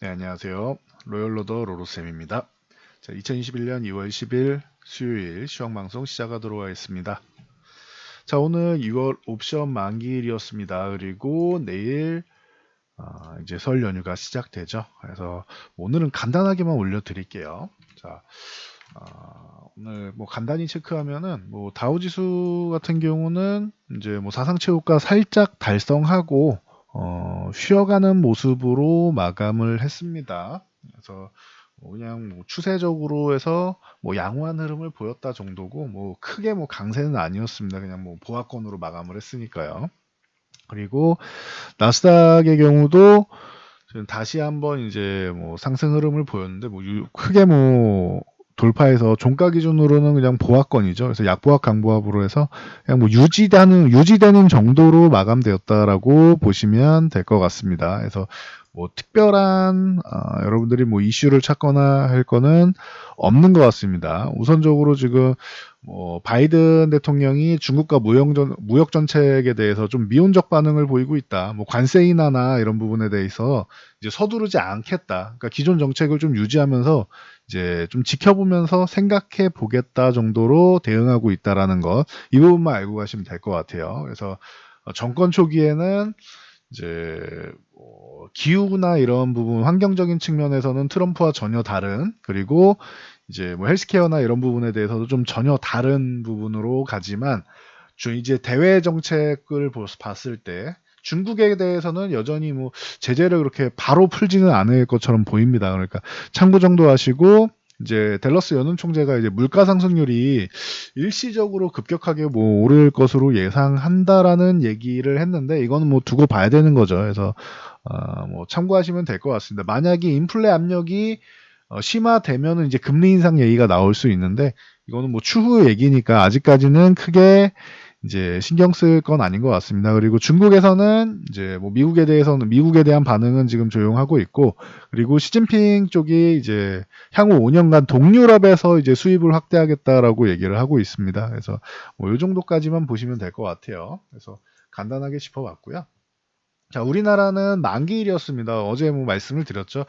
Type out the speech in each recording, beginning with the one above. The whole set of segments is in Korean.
네, 안녕하세요. 로열로더 로로쌤입니다. 자, 2021년 2월 10일 수요일 시황방송 시작하도록 하겠습니다. 자, 오늘 2월 옵션 만기일이었습니다. 그리고 내일 이제 설 연휴가 시작되죠. 그래서 오늘은 간단하게만 올려드릴게요. 자, 오늘 뭐 간단히 체크하면은 뭐 다우지수 같은 경우는 이제 뭐 사상 최고가 살짝 달성하고 쉬어가는 모습으로 마감을 했습니다. 그래서 뭐 그냥 뭐 추세적으로 해서 뭐 양호한 흐름을 보였다 정도고 뭐 크게 뭐 강세는 아니었습니다. 그냥 뭐 보합권으로 마감을 했으니까요. 그리고 나스닥의 경우도 지금 다시 한번 이제 뭐 상승 흐름을 보였는데 뭐 크게 뭐 돌파해서 종가 기준으로는 그냥 보합권이죠. 그래서 약보합 강보합으로 해서 그냥 뭐 유지되는 정도로 마감되었다라고 보시면 될 것 같습니다. 그래서 뭐 특별한 여러분들이 뭐 이슈를 찾거나 할 거는 없는 것 같습니다. 우선적으로 지금 뭐 바이든 대통령이 중국과 무역 정책에 대해서 좀 미온적 반응을 보이고 있다. 뭐 관세 인하나 이런 부분에 대해서 이제 서두르지 않겠다. 그러니까 기존 정책을 좀 유지하면서 이제 좀 지켜보면서 생각해 보겠다 정도로 대응하고 있다라는 것, 이 부분만 알고 가시면 될 것 같아요. 그래서 정권 초기에는 이제 기후나 이런 부분, 환경적인 측면에서는 트럼프와 전혀 다른, 그리고 이제 뭐 헬스케어나 이런 부분에 대해서도 좀 전혀 다른 부분으로 가지만 이제 대외 정책을 봤을 때 중국에 대해서는 여전히 뭐 제재를 그렇게 바로 풀지는 않을 것처럼 보입니다. 그러니까 참고 정도 하시고, 이제 댈러스 연은 총재가 이제 물가 상승률이 일시적으로 급격하게 뭐 오를 것으로 예상한다라는 얘기를 했는데, 이거는 뭐 두고 봐야 되는 거죠. 그래서 뭐 참고하시면 될 것 같습니다. 만약에 인플레 압력이 심화되면은 이제 금리 인상 얘기가 나올 수 있는데, 이거는 뭐 추후 얘기니까 아직까지는 크게 이제 신경 쓸 건 아닌 것 같습니다. 그리고 중국에서는 이제 뭐 미국에 대한 반응은 지금 조용하고 있고, 그리고 시진핑 쪽이 이제 향후 5년간 동유럽에서 이제 수입을 확대하겠다라고 얘기를 하고 있습니다. 그래서 뭐 이 정도까지만 보시면 될 것 같아요. 그래서 간단하게 짚어봤고요. 자, 우리나라는 만기일이었습니다. 어제 뭐 말씀을 드렸죠.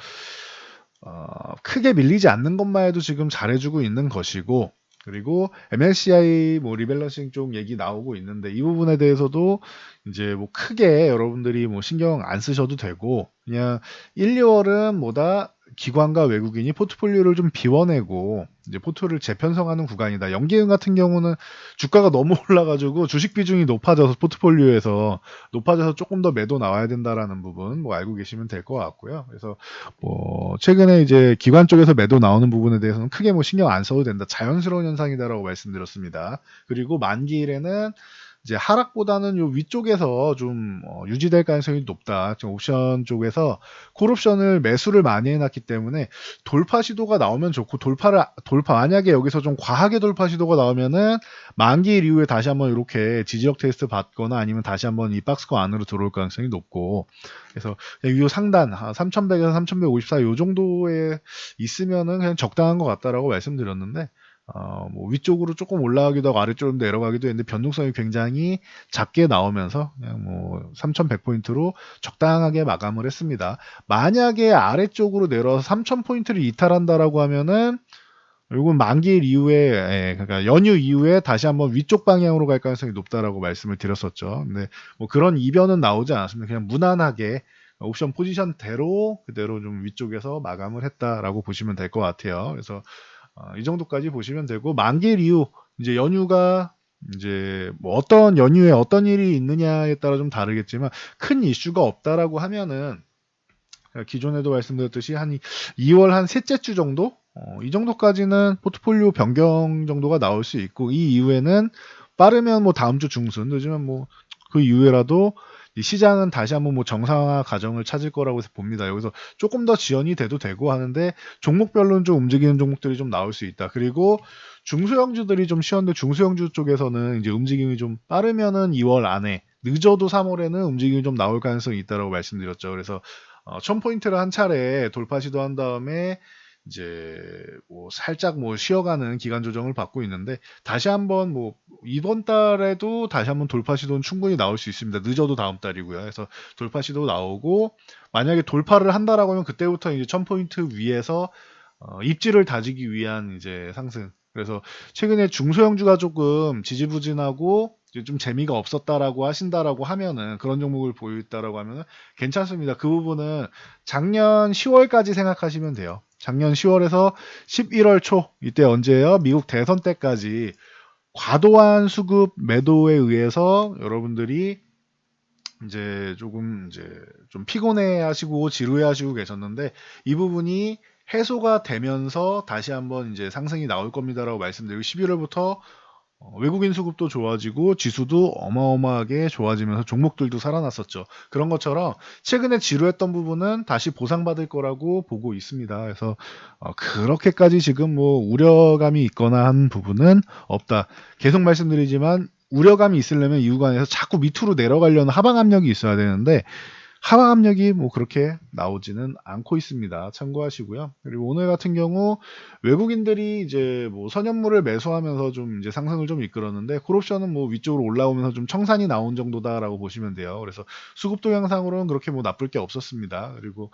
크게 밀리지 않는 것만 해도 지금 잘해주고 있는 것이고, 그리고 MSCI 뭐 리밸런싱 쪽 얘기 나오고 있는데, 이 부분에 대해서도 이제 뭐 크게 여러분들이 뭐 신경 안 쓰셔도 되고, 그냥 1, 2월은 뭐다 기관과 외국인이 포트폴리오를 좀 비워내고 이제 포트를 재편성하는 구간이다. 연기금 같은 경우는 주가가 너무 올라가지고 주식 비중이 높아져서 포트폴리오에서 높아져서 조금 더 매도 나와야 된다라는 부분 뭐 알고 계시면 될 것 같고요. 그래서 뭐 최근에 이제 기관 쪽에서 매도 나오는 부분에 대해서는 크게 뭐 신경 안 써도 된다. 자연스러운 현상이다라고 말씀드렸습니다. 그리고 만기일에는 이제 하락보다는 요 위쪽에서 좀 유지될 가능성이 높다. 지금 옵션 쪽에서 콜옵션을 매수를 많이 해놨기 때문에 돌파 시도가 나오면 좋고, 돌파 만약에 여기서 좀 과하게 돌파 시도가 나오면은 만기일 이후에 다시 한번 이렇게 지지력 테스트 받거나 아니면 다시 한번 이 박스권 안으로 들어올 가능성이 높고, 그래서 이 상단 3,100에서 3,154 요 정도에 있으면은 그냥 적당한 것 같다라고 말씀드렸는데, 뭐 위쪽으로 조금 올라가기도 하고 아래쪽으로 내려가기도 했는데 변동성이 굉장히 작게 나오면서 그냥 뭐 3,100포인트로 적당하게 마감을 했습니다. 만약에 아래쪽으로 내려서 3,000포인트를 이탈한다라고 하면은 이건 만기일 이후에, 그러니까 연휴 이후에 다시 한번 위쪽 방향으로 갈 가능성이 높다라고 말씀을 드렸었죠. 근데 뭐 그런 이변은 나오지 않았습니다. 그냥 무난하게 옵션 포지션대로 그대로 좀 위쪽에서 마감을 했다라고 보시면 될 것 같아요. 그래서 이 정도까지 보시면 되고, 만기일 이후 이제 연휴가 이제 뭐 어떤 연휴에 어떤 일이 있느냐에 따라 좀 다르겠지만 큰 이슈가 없다라고 하면은 기존에도 말씀드렸듯이 한 2월 한 셋째 주 정도? 이 정도까지는 포트폴리오 변경 정도가 나올 수 있고, 이 이후에는 빠르면 뭐 다음 주 중순, 늦으면 뭐 그 이후에라도 이 시장은 다시 한번 뭐 정상화 과정을 찾을 거라고 봅니다. 여기서 조금 더 지연이 돼도 되고 하는데, 종목별로는 좀 움직이는 종목들이 좀 나올 수 있다. 그리고 중소형주들이 좀 쉬었는데, 중소형주 쪽에서는 이제 움직임이 좀 빠르면은 2월 안에, 늦어도 3월에는 움직임이 좀 나올 가능성이 있다라고 말씀드렸죠. 그래서 1000포인트를 한 차례 돌파 시도한 다음에 이제 뭐 살짝 뭐 쉬어가는 기간 조정을 받고 있는데 다시 한번 뭐 이번 달에도 다시 한번 돌파 시도는 충분히 나올 수 있습니다. 늦어도 다음 달이고요. 그래서 돌파 시도 나오고 만약에 돌파를 한다라고 하면 그때부터 이제 1000포인트 위에서 입지를 다지기 위한 이제 상승. 그래서 최근에 중소형주가 조금 지지부진하고 이제 좀 재미가 없었다라고 하신다라고 하면은 그런 종목을 보였다라고 하면은 괜찮습니다. 그 부분은 작년 10월까지 생각하시면 돼요. 작년 10월에서 11월 초 이때 언제예요? 미국 대선 때까지 과도한 수급 매도에 의해서 여러분들이 이제 조금 이제 좀 피곤해 하시고 지루해 하시고 계셨는데 이 부분이 해소가 되면서 다시 한번 이제 상승이 나올 겁니다라고 말씀드리고 11월부터 외국인 수급도 좋아지고 지수도 어마어마하게 좋아지면서 종목들도 살아났었죠. 그런 것처럼 최근에 지루했던 부분은 다시 보상받을 거라고 보고 있습니다. 그래서 그렇게까지 지금 뭐 우려감이 있거나 한 부분은 없다. 계속 말씀드리지만 우려감이 있으려면 이 구간에서 자꾸 밑으로 내려가려는 하방 압력이 있어야 되는데 하방 압력이 뭐 그렇게 나오지는 않고 있습니다. 참고하시고요. 그리고 오늘 같은 경우 외국인들이 이제 뭐 선현물을 매수하면서 좀 이제 상승을 좀 이끌었는데 콜옵션은 뭐 위쪽으로 올라오면서 좀 청산이 나온 정도다라고 보시면 돼요. 그래서 수급 동향상으로는 그렇게 뭐 나쁠 게 없었습니다. 그리고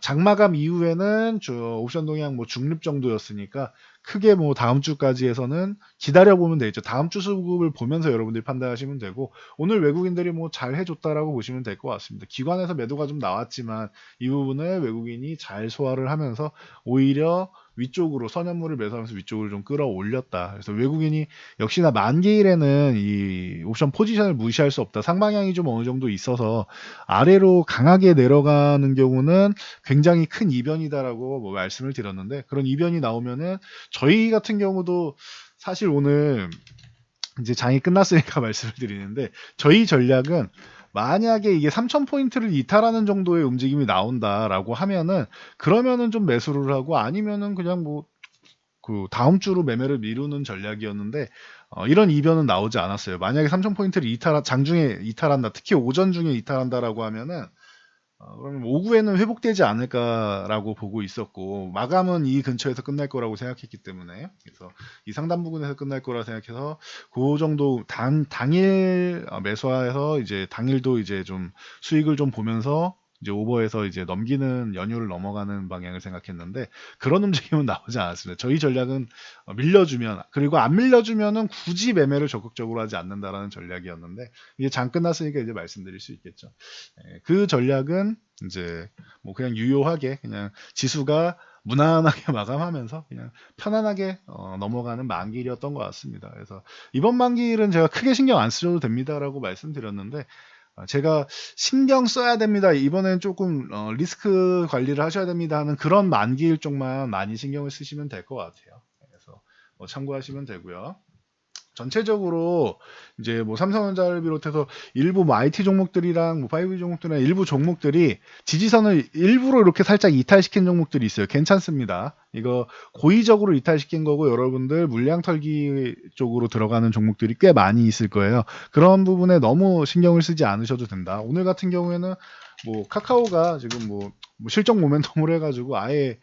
장마감 이후에는 옵션 동향 뭐 중립 정도였으니까 크게 뭐 다음 주까지 해서는 기다려보면 되겠죠. 다음 주 수급을 보면서 여러분들이 판단하시면 되고 오늘 외국인들이 뭐 잘 해줬다라고 보시면 될 것 같습니다. 기관에서 매도가 좀 나왔지만 이 부분을 외국인이 잘 소화를 하면서 오히려 위쪽으로 선현물을 매수하면서 위쪽으로 좀 끌어올렸다. 그래서 외국인이 역시나 만기일에는 이 옵션 포지션을 무시할 수 없다. 상방향이 좀 어느 정도 있어서 아래로 강하게 내려가는 경우는 굉장히 큰 이변이다라고 뭐 말씀을 드렸는데 그런 이변이 나오면은 저희 같은 경우도 사실 오늘 이제 장이 끝났으니까 말씀을 드리는데 저희 전략은 만약에 이게 3000포인트를 이탈하는 정도의 움직임이 나온다라고 하면은 그러면은 좀 매수를 하고 아니면은 그냥 뭐 그 다음 주로 매매를 미루는 전략이었는데 이런 이변은 나오지 않았어요. 만약에 3000포인트를 장중에 이탈한다, 특히 오전 중에 이탈한다라고 하면은 그러면 오후에는 회복되지 않을까라고 보고 있었고 마감은 이 근처에서 끝날 거라고 생각했기 때문에 그래서 이 상단 부근에서 끝날 거라 생각해서 그 정도 당일 매수해서 이제 당일도 이제 좀 수익을 좀 보면서 이제 오버해서 이제 넘기는 연휴를 넘어가는 방향을 생각했는데 그런 움직임은 나오지 않았습니다. 저희 전략은 밀려주면 그리고 안 밀려주면은 굳이 매매를 적극적으로 하지 않는다라는 전략이었는데 이제 장 끝났으니까 이제 말씀드릴 수 있겠죠. 그 전략은 이제 뭐 그냥 유효하게 그냥 지수가 무난하게 마감하면서 그냥 편안하게 넘어가는 만기일이었던 것 같습니다. 그래서 이번 만기일은 제가 크게 신경 안 쓰셔도 됩니다라고 말씀드렸는데 제가 신경 써야 됩니다. 이번엔 조금 리스크 관리를 하셔야 됩니다 하는 그런 만기일 쪽만 많이 신경을 쓰시면 될 것 같아요. 그래서 뭐 참고하시면 되고요. 전체적으로 이제 뭐 삼성전자를 비롯해서 일부 뭐 IT 종목들이랑 뭐 5G 종목들이랑 일부 종목들이 지지선을 일부러 이렇게 살짝 이탈시킨 종목들이 있어요. 괜찮습니다. 이거 고의적으로 이탈시킨 거고 여러분들 물량 털기 쪽으로 들어가는 종목들이 꽤 많이 있을 거예요. 그런 부분에 너무 신경을 쓰지 않으셔도 된다. 오늘 같은 경우에는 뭐 카카오가 지금 뭐 실적 모멘텀을 해가지고 아예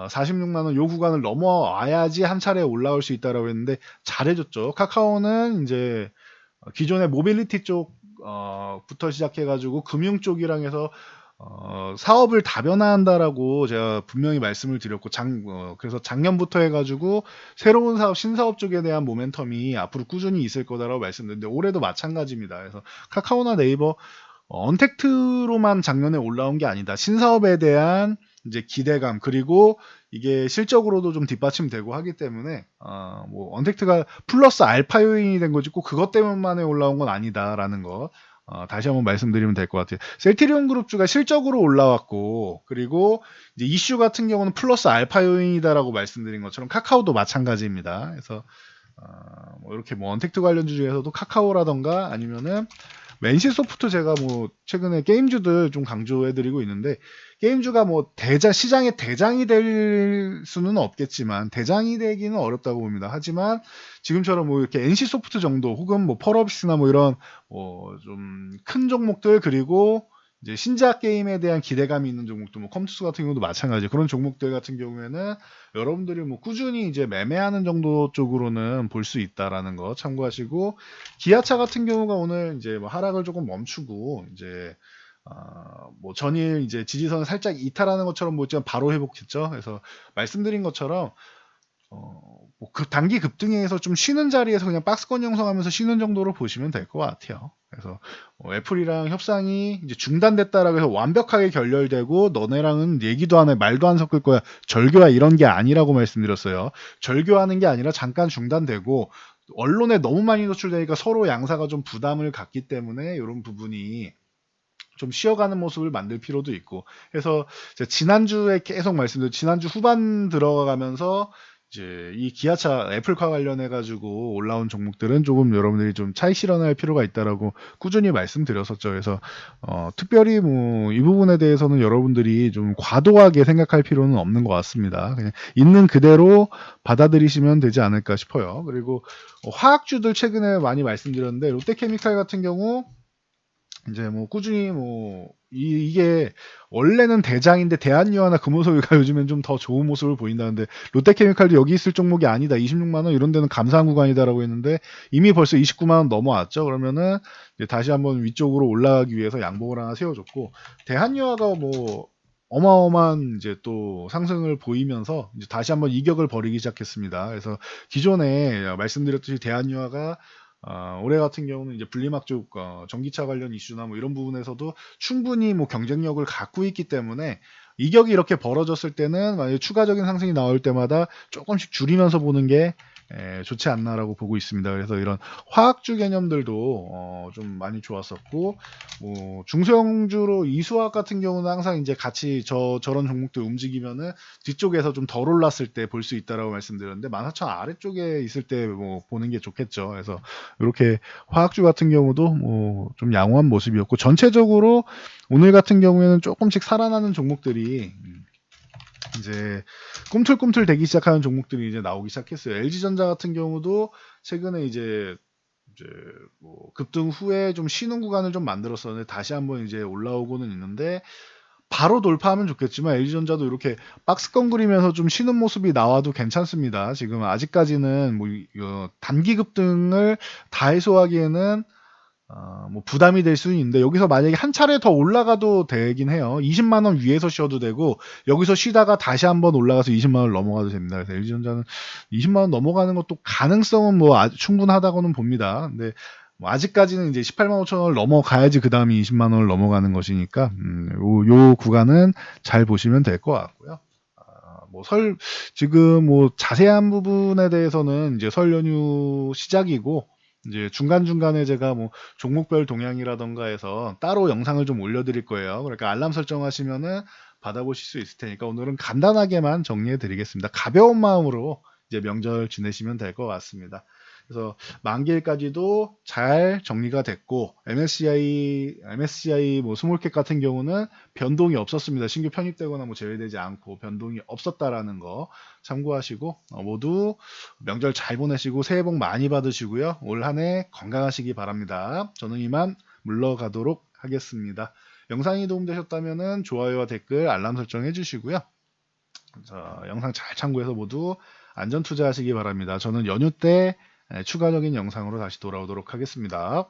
46만 원 요 구간을 넘어와야지 한 차례 올라올 수 있다라고 했는데 잘해줬죠. 카카오는 이제 기존의 모빌리티 쪽부터 시작해가지고 금융 쪽이랑 해서 사업을 다변화한다라고 제가 분명히 말씀을 드렸고 그래서 작년부터 해가지고 새로운 사업 신사업 쪽에 대한 모멘텀이 앞으로 꾸준히 있을 거다라고 말씀드렸는데 올해도 마찬가지입니다. 그래서 카카오나 네이버 언택트로만 작년에 올라온 게 아니다. 신사업에 대한 이제 기대감 그리고 이게 실적으로도 좀 뒷받침되고 하기 때문에 뭐 언택트가 플러스 알파 요인이 된 거지 꼭 그것 때문만에 올라온 건 아니다라는 거 다시 한번 말씀드리면 될 것 같아요. 셀트리온 그룹주가 실적으로 올라왔고 그리고 이제 이슈 같은 경우는 플러스 알파 요인이다라고 말씀드린 것처럼 카카오도 마찬가지입니다. 그래서 뭐 이렇게 뭐 언택트 관련주 중에서도 카카오라던가 아니면은 NC소프트 제가 뭐 최근에 게임주들 좀 강조해드리고 있는데 게임주가 뭐 시장의 대장이 될 수는 없겠지만 대장이 되기는 어렵다고 봅니다. 하지만 지금처럼 뭐 이렇게 NC소프트 정도 혹은 뭐 펄업이나 뭐 이런 좀 큰 종목들 그리고 이제 신작 게임에 대한 기대감이 있는 종목도 뭐 컴투스 같은 경우도 마찬가지. 그런 종목들 같은 경우에는 여러분들이 뭐 꾸준히 이제 매매하는 정도 쪽으로는 볼 수 있다라는 거 참고하시고, 기아차 같은 경우가 오늘 이제 뭐 하락을 조금 멈추고 이제 뭐 전일 이제 지지선을 살짝 이탈하는 것처럼 보였지만 바로 회복했죠. 그래서 말씀드린 것처럼 뭐 단기 급등에서 좀 쉬는 자리에서 그냥 박스권 형성하면서 쉬는 정도로 보시면 될 것 같아요. 그래서 애플이랑 협상이 이제 중단됐다라고 해서 완벽하게 결렬되고 너네랑은 얘기도 안 해, 말도 안 섞을 거야, 절교야, 이런 게 아니라고 말씀드렸어요. 절교하는 게 아니라 잠깐 중단되고 언론에 너무 많이 노출되니까 서로 양사가 좀 부담을 갖기 때문에 이런 부분이 좀 쉬어가는 모습을 만들 필요도 있고 해서, 제가 지난주에 계속 말씀드린, 지난주 후반 들어가면서 이제 이 기아차 애플카 관련해 가지고 올라온 종목들은 조금 여러분들이 좀 차익 실현할 필요가 있다라고 꾸준히 말씀드렸었죠. 그래서 특별히 뭐 이 부분에 대해서는 여러분들이 좀 과도하게 생각할 필요는 없는 것 같습니다. 그냥 있는 그대로 받아들이시면 되지 않을까 싶어요. 그리고 화학주들 최근에 많이 말씀드렸는데, 롯데케미칼 같은 경우 이제 뭐 꾸준히 뭐 이게 원래는 대장인데 대한유화나 금호석유가 요즘엔 좀 더 좋은 모습을 보인다는데, 롯데케미칼도 여기 있을 종목이 아니다, 26만 원 이런 데는 감사한 구간이다라고 했는데 이미 벌써 29만 원 넘어왔죠. 그러면은 이제 다시 한번 위쪽으로 올라가기 위해서 양봉을 하나 세워줬고, 대한유화가 뭐 어마어마한 이제 또 상승을 보이면서 이제 다시 한번 이격을 벌이기 시작했습니다. 그래서 기존에 말씀드렸듯이 대한유화가 올해 같은 경우는 이제 분리막 쪽 전기차 관련 이슈나 뭐 이런 부분에서도 충분히 뭐 경쟁력을 갖고 있기 때문에 이격이 이렇게 벌어졌을 때는 만약에 추가적인 상승이 나올 때마다 조금씩 줄이면서 보는 게 좋지 않나라고 보고 있습니다. 그래서 이런 화학주 개념들도 좀 많이 좋았었고, 뭐 중소형주로 이수화학 같은 경우는 항상 이제 같이 저런 종목들 움직이면은 뒤쪽에서 좀 덜 올랐을 때 볼 수 있다라고 말씀드렸는데, 14,000 아래쪽에 있을 때 뭐 보는 게 좋겠죠. 그래서 이렇게 화학주 같은 경우도 뭐 좀 양호한 모습이었고, 전체적으로 오늘 같은 경우에는 조금씩 살아나는 종목들이 이제 꿈틀꿈틀 되기 시작하는 종목들이 이제 나오기 시작했어요. LG전자 같은 경우도 최근에 이제 뭐 급등 후에 좀 쉬는 구간을 좀 만들었었는데 다시 한번 이제 올라오고는 있는데, 바로 돌파하면 좋겠지만 LG전자도 이렇게 박스권 그리면서 좀 쉬는 모습이 나와도 괜찮습니다. 지금 아직까지는 뭐 단기 급등을 다 해소하기에는 뭐 부담이 될 수는 있는데, 여기서 만약에 한 차례 더 올라가도 되긴 해요. 20만 원 위에서 쉬어도 되고 여기서 쉬다가 다시 한번 올라가서 20만 원 넘어가도 됩니다. 그래서 LG전자는 20만 원 넘어가는 것도 가능성은 뭐 충분하다고는 봅니다. 근데 뭐 아직까지는 이제 18만 5천 원을 넘어가야지 그 다음에 20만 원을 넘어가는 것이니까 요 구간은 잘 보시면 될 것 같고요. 뭐 지금 뭐 자세한 부분에 대해서는 이제 설 연휴 시작이고 이제 중간중간에 제가 뭐 종목별 동향이라던가 해서 따로 영상을 좀 올려드릴 거예요. 그러니까 알람 설정하시면은 받아보실 수 있을 테니까 오늘은 간단하게만 정리해 드리겠습니다. 가벼운 마음으로 이제 명절 지내시면 될 것 같습니다. 그래서 만기일까지도 잘 정리가 됐고, MSCI 뭐 스몰캡 같은 경우는 변동이 없었습니다. 신규 편입되거나 뭐 제외되지 않고 변동이 없었다라는 거 참고하시고, 모두 명절 잘 보내시고 새해 복 많이 받으시고요. 올 한 해 건강하시기 바랍니다. 저는 이만 물러가도록 하겠습니다. 영상이 도움되셨다면 좋아요와 댓글, 알람 설정 해주시고요. 자, 영상 잘 참고해서 모두 안전 투자하시기 바랍니다. 저는 연휴 때 추가적인 영상으로 다시 돌아오도록 하겠습니다.